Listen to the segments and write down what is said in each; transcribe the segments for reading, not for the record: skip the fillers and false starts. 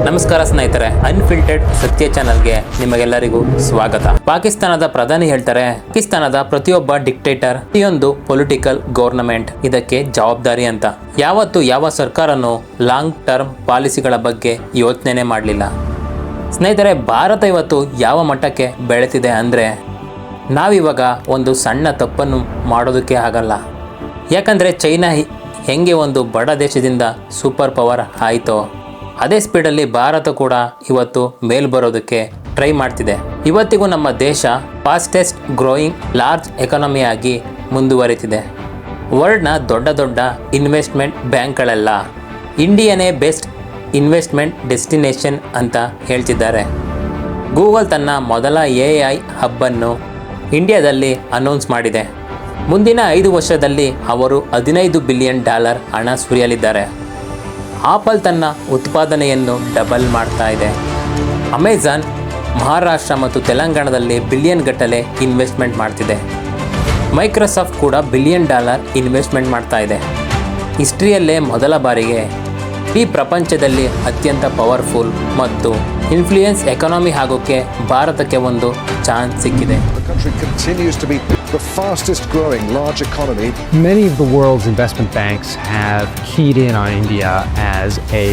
ನಮಸ್ಕಾರ ಸ್ನೇಹಿತರೆ, ಅನ್ಫಿಲ್ಟರ್ಡ್ ಸತ್ಯ ಚಾನಲ್ಗೆ ನಿಮಗೆಲ್ಲರಿಗೂ ಸ್ವಾಗತ. ಪಾಕಿಸ್ತಾನದ ಪ್ರಧಾನಿ ಹೇಳ್ತಾರೆ, ಪಾಕಿಸ್ತಾನದ ಪ್ರತಿಯೊಬ್ಬ ಡಿಕ್ಟೇಟರ್ ಪ್ರತಿಯೊಂದು ಪೊಲಿಟಿಕಲ್ ಗವರ್ನಮೆಂಟ್ ಇದಕ್ಕೆ ಜವಾಬ್ದಾರಿ ಅಂತ. ಯಾವತ್ತು ಯಾವ ಸರ್ಕಾರನೂ ಲಾಂಗ್ ಟರ್ಮ್ ಪಾಲಿಸಿಗಳ ಬಗ್ಗೆ ಯೋಚನೆ ಮಾಡಲಿಲ್ಲ. ಸ್ನೇಹಿತರೆ, ಭಾರತ ಇವತ್ತು ಯಾವ ಮಟ್ಟಕ್ಕೆ ಬೆಳೆತಿದೆ ಅಂದರೆ ನಾವಿವಾಗ ಒಂದು ಸಣ್ಣ ತಪ್ಪನ್ನು ಮಾಡೋದಕ್ಕೆ ಆಗಲ್ಲ. ಯಾಕಂದರೆ ಚೈನಾ ಹೆಂಗೆ ಒಂದು ಬಡ ದೇಶದಿಂದ ಸೂಪರ್ ಪವರ್ ಆಯಿತೋ ಅದೇ ಸ್ಪೀಡಲ್ಲಿ ಭಾರತ ಕೂಡ ಇವತ್ತು ಮೇಲ್ ಬರೋದಕ್ಕೆ ಟ್ರೈ ಮಾಡ್ತಿದೆ. ಇವತ್ತಿಗೂ ನಮ್ಮ ದೇಶ ಫಾಸ್ಟೆಸ್ಟ್ ಗ್ರೋಯಿಂಗ್ ಲಾರ್ಜ್ ಎಕಾನಮಿಯಾಗಿ ಮುಂದುವರಿತಿದೆ. ವರ್ಲ್ಡ್ನ ದೊಡ್ಡ ದೊಡ್ಡ ಇನ್ವೆಸ್ಟ್ಮೆಂಟ್ ಬ್ಯಾಂಕ್ಗಳೆಲ್ಲ ಇಂಡಿಯಾನೇ ಬೆಸ್ಟ್ ಇನ್ವೆಸ್ಟ್ಮೆಂಟ್ ಡೆಸ್ಟಿನೇಷನ್ ಅಂತ ಹೇಳ್ತಿದ್ದಾರೆ. ಗೂಗಲ್ ತನ್ನ ಮೊದಲ AI ಹಬ್ಬನ್ನು ಇಂಡಿಯಾದಲ್ಲಿ ಅನೌನ್ಸ್ ಮಾಡಿದೆ. ಮುಂದಿನ 5 ವರ್ಷದಲ್ಲಿ ಅವರು $15 ಬಿಲಿಯನ್ ಹಣ ಸುರಿಯಲಿದ್ದಾರೆ. ಆಪಲ್ ತನ್ನ ಉತ್ಪಾದನೆಯನ್ನು ಡಬಲ್ ಮಾಡ್ತಾ ಇದೆ. ಅಮೆಜಾನ್ ಮಹಾರಾಷ್ಟ್ರ ಮತ್ತು ತೆಲಂಗಾಣದಲ್ಲಿ ಬಿಲಿಯನ್ ಗಟ್ಟಲೆ ಇನ್ವೆಸ್ಟ್ಮೆಂಟ್ ಮಾಡ್ತಿದೆ. ಮೈಕ್ರೋಸಾಫ್ಟ್ ಕೂಡ $1 ಬಿಲಿಯನ್ ಇನ್ವೆಸ್ಟ್ಮೆಂಟ್ ಮಾಡ್ತಾ ಇದೆ. ಹಿಸ್ಟ್ರಿಯಲ್ಲೇ ಮೊದಲ ಬಾರಿಗೆ ಈ ಪ್ರಪಂಚದಲ್ಲಿ ಅತ್ಯಂತ ಪವರ್ಫುಲ್ ಮತ್ತು ಇನ್ಫ್ಲೂಯೆನ್ಸ್ ಎಕಾನಮಿ ಆಗೋಕ್ಕೆ ಭಾರತಕ್ಕೆ ಒಂದು ಚಾನ್ಸ್ ಸಿಕ್ಕಿದೆ. The country continues to be the fastest growing large economy. Many of the world's investment banks have keyed in on India as a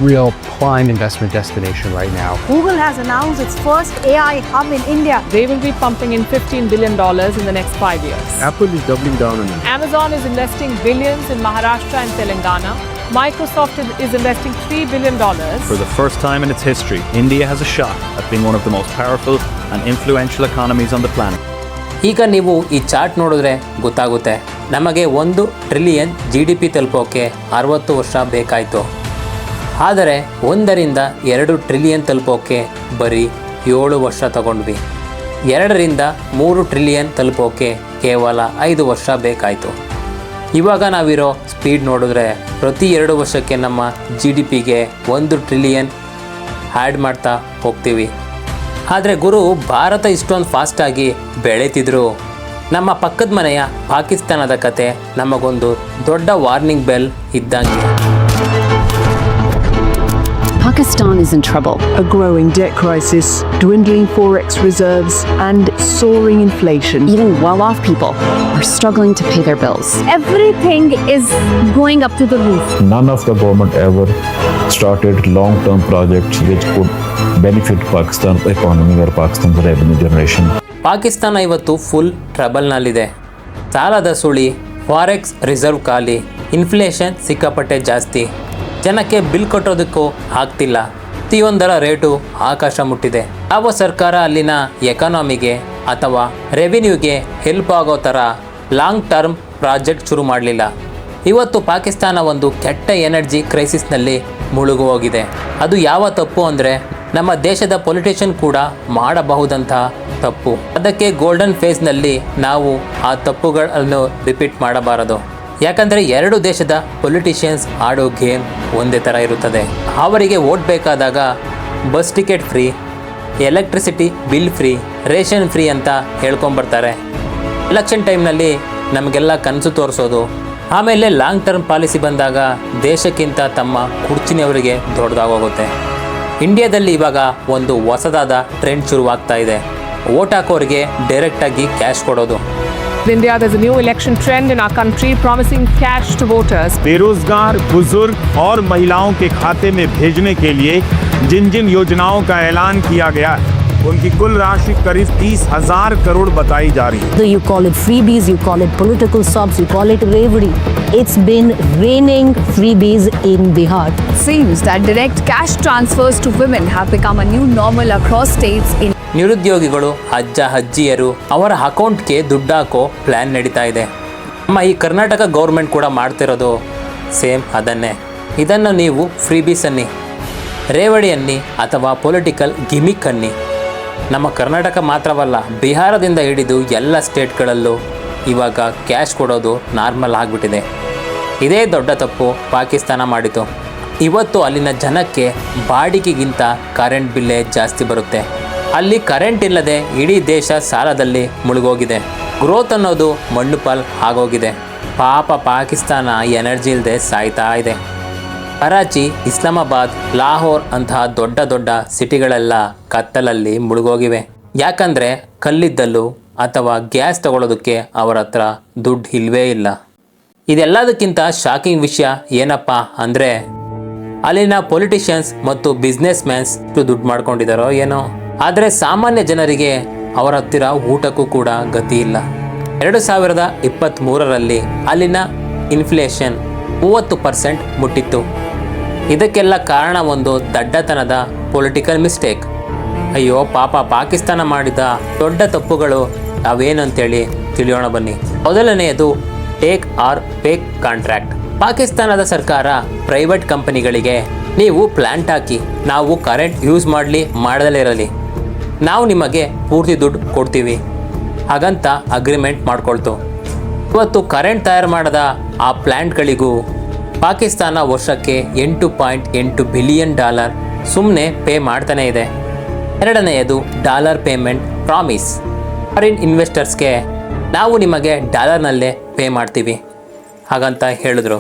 real prime investment destination right now. Google has announced its first AI hub in India. They will be pumping in $15 billion in the next 5 years. Apple is doubling down on it. Amazon is investing billions in Maharashtra and Telangana. Microsoft is investing $3 billion. For the first time in its history, India has a shot at being one of the most powerful and influential economies on the planet. ಈಗ ನೀವು ಈ chart ನೋಡಿದ್ರೆ ಗೊತ್ತಾಗುತ್ತೆ, ನಮಗೆ 1 trillion GDP ತಲುಪೋಕೆ 60 ವರ್ಷ ಬೇಕಾಯಿತು. ಆದರೆ 1 ರಿಂದ 2 ಟ್ರಿಲಿಯನ್ ತಲುಪೋಕೆ ಬರೀ 7 ವರ್ಷ ತಗೊಂಡ್ವಿ. 2 ರಿಂದ 3 ಟ್ರಿಲಿಯನ್ ತಲುಪೋಕೆ ಕೇವಲ 5 ವರ್ಷ ಬೇಕಾಯಿತು. ಇವಾಗ ನಾವಿರೋ ಸ್ಪೀಡ್ ನೋಡಿದ್ರೆ ಪ್ರತಿ 2 ವರ್ಷಕ್ಕೆ ನಮ್ಮ GDPಗೆ 1 ಟ್ರಿಲಿಯನ್ ಆ್ಯಡ್ ಮಾಡ್ತಾ ಹೋಗ್ತೀವಿ. ಆದರೆ ಗುರು, ಭಾರತ ಇಷ್ಟೊಂದು ಫಾಸ್ಟಾಗಿ ಬೆಳೀತಿದ್ರು. ನಮ್ಮ ಪಕ್ಕದ ಮನೆಯ ಪಾಕಿಸ್ತಾನದ ಕತೆ ನಮಗೊಂದು ದೊಡ್ಡ ವಾರ್ನಿಂಗ್ ಬೆಲ್ ಇದ್ದಂಗೆ. Pakistan is in trouble. A growing debt crisis, dwindling forex reserves, and soaring inflation. Even well-off people are struggling to pay their bills. Everything is going up to the roof. None of the government ever started long-term projects which could benefit Pakistan's economy or Pakistan's revenue generation. Pakistan ಇವತ್ತು full ಟ್ರಬಲ್ನಲ್ಲಿದೆ. ಸಾಲದ ಸುಳಿ, forex reserve ಖಾಲಿ, inflation ಸಿಕ್ಕಾಪಟ್ಟೆ ಜಾಸ್ತಿ, ಜನಕ್ಕೆ bill ಕಟ್ಟೋದಕ್ಕೂ ಆಗ್ತಿಲ್ಲ. ಪ್ರತಿಯೊಂದರ rate ಆಕಾಶ ಮುಟ್ಟಿದೆ. ಯಾವ ಸರ್ಕಾರ ಅಲ್ಲಿನ ಎಕಾನಮಿಗೆ ಅಥವಾ ರೆವಿನ್ಯೂಗೆ ಹೆಲ್ಪ್ ಆಗೋ ಥರ ಲಾಂಗ್ ಟರ್ಮ್ ಪ್ರಾಜೆಕ್ಟ್ ಶುರು ಮಾಡಲಿಲ್ಲ. ಇವತ್ತು ಪಾಕಿಸ್ತಾನ ಒಂದು ಕೆಟ್ಟ ಎನರ್ಜಿ ಕ್ರೈಸಿಸ್ನಲ್ಲಿ ಮುಳುಗು ಹೋಗಿದೆ. ಅದು ಯಾವ ತಪ್ಪು ಅಂದರೆ ನಮ್ಮ ದೇಶದ ಪೊಲಿಟಿಷಿಯನ್ ಕೂಡ ಮಾಡಬಹುದಂತಹ ತಪ್ಪು. ಅದಕ್ಕೆ ಗೋಲ್ಡನ್ ಫೇಸ್ನಲ್ಲಿ ನಾವು ಆ ತಪ್ಪುಗಳನ್ನು ರಿಪೀಟ್ ಮಾಡಬಾರದು. ಯಾಕಂದರೆ 2 ದೇಶದ ಪೊಲಿಟಿಷಿಯನ್ಸ್ ಆಡೋ ಗೇಮ್ ಒಂದೇ ಥರ ಇರುತ್ತದೆ. ಅವರಿಗೆ ವೋಟ್ ಬೇಕಾದಾಗ bus ticket free, electricity bill free, ration free ಅಂತ ಹೇಳ್ಕೊಂಬರ್ತಾರೆ. ಎಲೆಕ್ಷನ್ ಟೈಮ್ನಲ್ಲಿ ನಮಗೆಲ್ಲ ಕನಸು ತೋರಿಸೋದು. ಆಮೇಲೆ ಲಾಂಗ್ ಟರ್ಮ್ ಪಾಲಿಸಿ ಬಂದಾಗ ದೇಶಕ್ಕಿಂತ ತಮ್ಮ ಕುರ್ಚಿನವರಿಗೆ ದೊಡ್ಡದಾಗೋಗುತ್ತೆ. ಇಂಡಿಯಾದಲ್ಲಿ ಇವಾಗ ಒಂದು ಹೊಸದಾದ ಟ್ರೆಂಡ್ ಶುರುವಾಗ್ತಾ ಇದೆ. ವೋಟ್ ಹಾಕೋರಿಗೆ ಡೈರೆಕ್ಟಾಗಿ ಕ್ಯಾಶ್ ಕೊಡೋದು. In India, there's a new election trend in our country promising cash to voters. बेरोजगार बुजुर्ग और महिलाओं के खाते में भेजने के लिए जिन जिन योजनाओं का ऐलान किया गया है उनकी कुल राशि करीब 30,000 करोड़ बताई जा रही है. You call it freebies, you call it political subs, you call it revdi. It's been raining freebies in Bihar. Seems that direct cash transfers to women have become a new normal across states in ನಿರುದ್ಯೋಗಿಗಳು, ಅಜ್ಜಿಯರು ಅವರ ಅಕೌಂಟ್ಗೆ ದುಡ್ಡು ಹಾಕೋ plan ನಡೀತಾ ಇದೆ. ನಮ್ಮ ಈ Karnataka government ಕೂಡ ಮಾಡ್ತಿರೋದು ಸೇಮ್ ಅದನ್ನೇ. ಇದನ್ನು ನೀವು ಫ್ರೀಬೀಸ್ ಅನ್ನಿ, ರೇವಡಿ ಅನ್ನಿ ಅಥವಾ ಪೊಲಿಟಿಕಲ್ ಗಿಮಿಕ್ ಅನ್ನಿ. ನಮ್ಮ ಕರ್ನಾಟಕ ಮಾತ್ರವಲ್ಲ, ಬಿಹಾರದಿಂದ ಹಿಡಿದು ಎಲ್ಲ ಸ್ಟೇಟ್ಗಳಲ್ಲೂ ಇವಾಗ ಕ್ಯಾಶ್ ಕೊಡೋದು ನಾರ್ಮಲ್ ಆಗಿಬಿಟ್ಟಿದೆ. ಇದೇ ದೊಡ್ಡ ತಪ್ಪು ಪಾಕಿಸ್ತಾನ ಮಾಡಿತು. ಇವತ್ತು ಅಲ್ಲಿನ ಜನಕ್ಕೆ ಬಾಡಿಗೆಗಿಂತ ಕರೆಂಟ್ ಬಿಲ್ಲೇ ಜಾಸ್ತಿ ಬರುತ್ತೆ. ಅಲ್ಲಿ ಕರೆಂಟ್ ಇಲ್ಲದೆ ಇಡೀ ದೇಶ ಸಾಲದಲ್ಲಿ ಮುಳುಗೋಗಿದೆ. ಗ್ರೋತ್ ಅನ್ನೋದು ಮಣ್ಣು ಪಾಲ್ ಆಗೋಗಿದೆ. ಪಾಪ ಪಾಕಿಸ್ತಾನ ಎನರ್ಜಿ ಇಲ್ಲದೆ ಸಾಯ್ತಾ ಇದೆ. ಕರಾಚಿ, ಇಸ್ಲಾಮಾಬಾದ್, ಲಾಹೋರ್ ಅಂತಹ ದೊಡ್ಡ ದೊಡ್ಡ ಸಿಟಿಗಳೆಲ್ಲ ಕತ್ತಲಲ್ಲಿ ಮುಳುಗೋಗಿವೆ. ಯಾಕಂದರೆ ಕಲ್ಲಿದ್ದಲು ಅಥವಾ ಗ್ಯಾಸ್ ತಗೊಳ್ಳೋದಕ್ಕೆ ಅವರ ಹತ್ರ ದುಡ್ಡು ಇಲ್ವೇ ಇಲ್ಲ. ಇದೆಲ್ಲದಕ್ಕಿಂತ ಶಾಕಿಂಗ್ ವಿಷಯ ಏನಪ್ಪ ಅಂದರೆ ಅಲ್ಲಿನ ಪೊಲಿಟಿಷಿಯನ್ಸ್ ಮತ್ತು ಬಿಸ್ನೆಸ್ ಮ್ಯಾನ್ಸ್ ದುಡ್ಡು ಮಾಡ್ಕೊಂಡಿದ್ದಾರೋ ಏನೋ. ಆದರೆ ಸಾಮಾನ್ಯ ಜನರಿಗೆ ಅವರ ಹತ್ತಿರ ಊಟಕ್ಕೂ ಕೂಡ ಗತಿ ಇಲ್ಲ. 2023ರಲ್ಲಿ ಅಲ್ಲಿನ ಇನ್ಫ್ಲೇಷನ್ 30% ಮುಟ್ಟಿತ್ತು. ಇದಕ್ಕೆಲ್ಲ ಕಾರಣ ಒಂದು ದಡ್ಡತನದ ಪೊಲಿಟಿಕಲ್ ಮಿಸ್ಟೇಕ್. ಅಯ್ಯೋ ಪಾಪ, ಪಾಕಿಸ್ತಾನ ಮಾಡಿದ ದೊಡ್ಡ ತಪ್ಪುಗಳು ಅವೇನಂತೇಳಿ ತಿಳಿಯೋಣ ಬನ್ನಿ. ಮೊದಲನೆಯದು ಟೇಕ್ ಆರ್ ಪೇ ಕಾಂಟ್ರಾಕ್ಟ್. ಪಾಕಿಸ್ತಾನದ ಸರ್ಕಾರ ಪ್ರೈವೇಟ್ ಕಂಪನಿಗಳಿಗೆ ನೀವು ಪ್ಲಾಂಟ್ ಹಾಕಿ, ನಾವು ಕರೆಂಟ್ ಯೂಸ್ ಮಾಡಲಿ ಮಾಡದಲ್ಲೇ ಇರಲಿ, ನಾವು ನಿಮಗೆ ಪೂರ್ತಿ ದುಡ್ಡು ಕೊಡ್ತೀವಿ ಹಾಗಂತ ಅಗ್ರಿಮೆಂಟ್ ಮಾಡ್ಕೊಳ್ತು. ಇವತ್ತು ಕರೆಂಟ್ ತಯಾರು ಮಾಡದ ಆ ಪ್ಲ್ಯಾಂಟ್ಗಳಿಗೂ ಪಾಕಿಸ್ತಾನ ವರ್ಷಕ್ಕೆ $8.8 ಬಿಲಿಯನ್ ಸುಮ್ಮನೆ ಪೇ ಮಾಡ್ತಾನೆ ಇದೆ. ಎರಡನೆಯದು ಡಾಲರ್ ಪೇಮೆಂಟ್ ಪ್ರಾಮಿಸ್. ಫಾರಿನ್ ಇನ್ವೆಸ್ಟರ್ಸ್ಗೆ ನಾವು ನಿಮಗೆ ಡಾಲರ್ನಲ್ಲೇ ಪೇ ಮಾಡ್ತೀವಿ ಹಾಗಂತ ಹೇಳಿದ್ರು.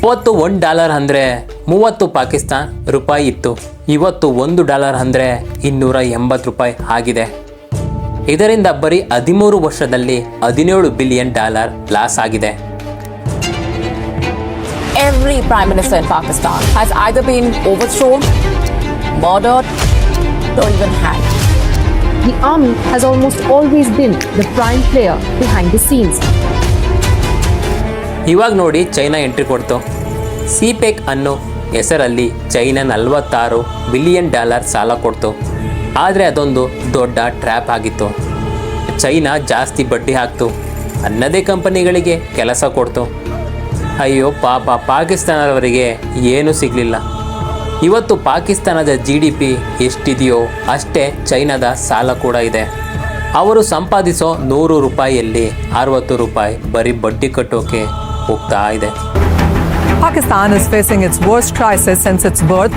ಇವತ್ತು $1 ಅಂದರೆ 30 ಪಾಕಿಸ್ತಾನ್ ರೂಪಾಯಿ ಇತ್ತು. ಇವತ್ತು $1 ಅಂದರೆ $280 ಆಗಿದೆ. ಇದರಿಂದ ಬರೀ 13 ವರ್ಷದಲ್ಲಿ $17 ಬಿಲಿಯನ್ ಲಾಸ್ ಆಗಿದೆ. Every prime minister in Pakistan has either been overthrown, murdered, or even hanged. The army has almost always been the prime player behind the scenes. ಇವಾಗ ನೋಡಿ ಚೈನಾ ಎಂಟ್ರಿ ಕೊಡ್ತು. ಸಿಪೆಕ್ ಅನ್ನೋ ಹೆಸರಲ್ಲಿ ಚೈನಾ $46 ಬಿಲಿಯನ್ ಸಾಲ ಕೊಡ್ತು. ಆದರೆ ಅದೊಂದು ದೊಡ್ಡ ಟ್ರ್ಯಾಪ್ ಆಗಿತ್ತು. ಚೈನಾ ಜಾಸ್ತಿ ಬಡ್ಡಿ ಹಾಕ್ತು, ಅನ್ನದೇ ಕಂಪನಿಗಳಿಗೆ ಕೆಲಸ ಕೊಡ್ತು. ಅಯ್ಯೋ ಪಾಪ, ಪಾಕಿಸ್ತಾನದವರಿಗೆ ಏನೂ ಸಿಗಲಿಲ್ಲ. ಇವತ್ತು ಪಾಕಿಸ್ತಾನದ GDP ಎಷ್ಟಿದೆಯೋ ಅಷ್ಟೇ ಚೈನಾದ ಸಾಲ ಕೂಡ ಇದೆ. ಅವರು ಸಂಪಾದಿಸೋ $100ಯಲ್ಲಿ $60 ಬರೀ ಬಡ್ಡಿ ಕಟ್ಟೋಕೆ ಹೋಗ್ತಾ ಇದೆ. Pakistan is facing its worst crisis since its birth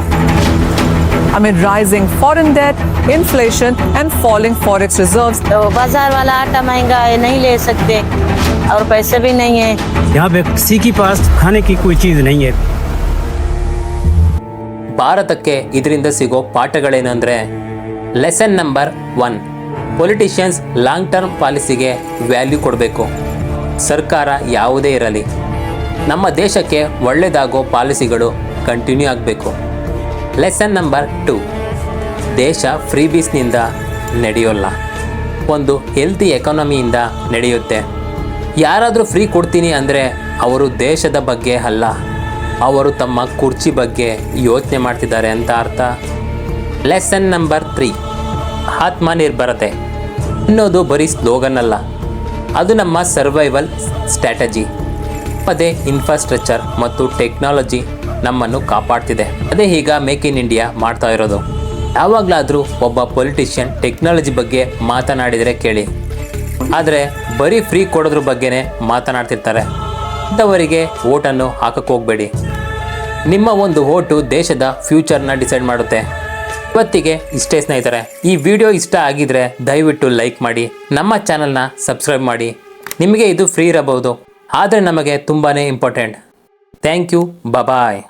amid rising foreign debt, inflation and falling forex reserves. तो बाजार वाला आटा महंगा है, नहीं ले सकते और पैसे भी नहीं है. यहाँ पे किसी के पास खाने की कोई चीज़ नहीं है. ಭಾರತಕ್ಕೆ ಇದರಿಂದ ಸಿಗೋ ಪಾಠಗಳೇನೆಂದರೆ lesson number 1, politicians long term ಪಾಲಿಸಿಗೆ ವ್ಯಾಲ್ಯೂ ಕೊಡಬೇಕು. ಸರ್ಕಾರ ಯಾವುದೇ ಇರಲಿ, ನಮ್ಮ ದೇಶಕ್ಕೆ ಒಳ್ಳೆಯದಾಗೋ ಪಾಲಿಸಿಗಳು ಕಂಟಿನ್ಯೂ ಆಗಬೇಕು. ಲೆಸನ್ ನಂಬರ್ 2, ದೇಶ ಫ್ರೀ ಬೀಸ್ನಿಂದ ನಡೆಯೋಲ್ಲ, ಒಂದು ಹೆಲ್ತಿ ಎಕಾನಮಿಯಿಂದ ನಡೆಯುತ್ತೆ. ಯಾರಾದರೂ ಫ್ರೀ ಕೊಡ್ತೀನಿ ಅಂದರೆ ಅವರು ದೇಶದ ಬಗ್ಗೆ ಅಲ್ಲ, ಅವರು ತಮ್ಮ ಕುರ್ಚಿ ಬಗ್ಗೆ ಯೋಚನೆ ಮಾಡ್ತಿದ್ದಾರೆ ಅಂತ ಅರ್ಥ. ಲೆಸನ್ ನಂಬರ್ 3, ಆತ್ಮನಿರ್ಭರತೆ ಅನ್ನೋದು ಬರೀ ಸ್ಲೋಗನ್ ಅಲ್ಲ, ಅದು ನಮ್ಮ ಸರ್ವೈವಲ್ ಸ್ಟ್ರಾಟಜಿ. ಅದೇ ಇನ್ಫ್ರಾಸ್ಟ್ರಕ್ಚರ್ ಮತ್ತು ಟೆಕ್ನಾಲಜಿ ನಮ್ಮನ್ನು ಕಾಪಾಡ್ತಿದೆ. ಅದೇ ಈಗ ಮೇಕ್ ಇನ್ ಇಂಡಿಯಾ ಮಾಡ್ತಾ ಇರೋದು. ಯಾವಾಗಲಾದರೂ ಒಬ್ಬ ಪೊಲಿಟಿಷಿಯನ್ ಟೆಕ್ನಾಲಜಿ ಬಗ್ಗೆ ಮಾತನಾಡಿದರೆ ಕೇಳಿ, ಆದರೆ ಬರೀ ಫ್ರೀ ಕೊಡೋದ್ರ ಬಗ್ಗೆನೇ ಮಾತನಾಡ್ತಿರ್ತಾರೆ. ಅಂಥವರಿಗೆ ಓಟನ್ನು ಹಾಕಕ್ಕೆ ಹೋಗಬೇಡಿ. ನಿಮ್ಮ ಒಂದು ಓಟು ದೇಶದ ಫ್ಯೂಚರ್ನ ಡಿಸೈಡ್ ಮಾಡುತ್ತೆ. ಇವತ್ತಿಗೆ ಇಷ್ಟೇ ಸ್ನೇಹಿತರೆ. ಈ ವಿಡಿಯೋ ಇಷ್ಟ ಆಗಿದ್ರೆ ದಯವಿಟ್ಟು ಲೈಕ್ ಮಾಡಿ, ನಮ್ಮ ಚಾನಲ್ನ ಸಬ್ಸ್ಕ್ರೈಬ್ ಮಾಡಿ. ನಿಮಗೆ ಇದು ಫ್ರೀ ಇರಬಹುದು, ಆದರೆ ನಮಗೆ ತುಂಬಾ ಇಂಪಾರ್ಟೆಂಟ್. Thank you, bye.